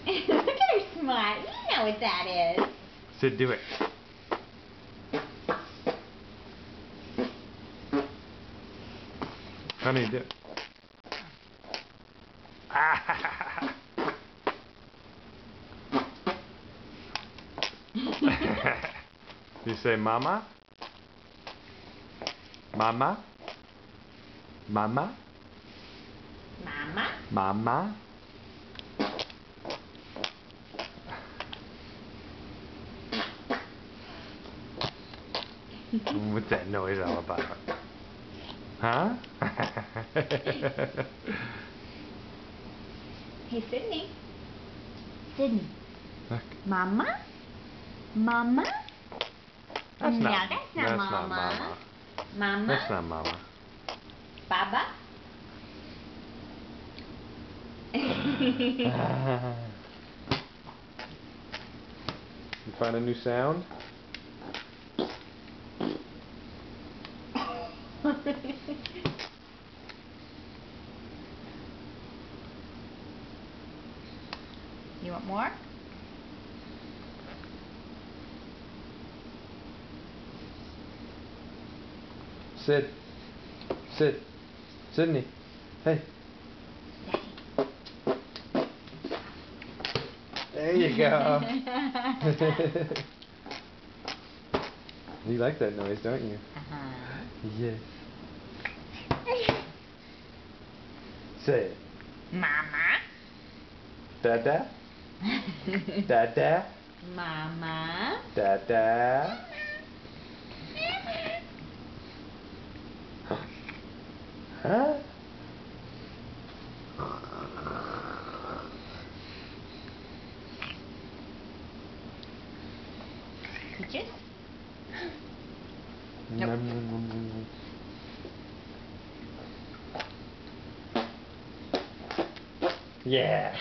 Look at her smile. You know what that is. Sid, do it. Honey, do it. You say mama? Mama? Mama? Mama? Mama? What's that noise all about? Huh? Hey, Sydney. Sydney. Look. Mama? Mama? That's no, not, that's not Mama. Mama? That's not Mama. Baba? You find a new sound? You want more? Sid. Sid. Sydney. Hey. There you go. You like that noise, don't you? Yes. Say it. Mama? Dada? Dada? Mama? Dada? Huh? Peaches? Nope. Yeah.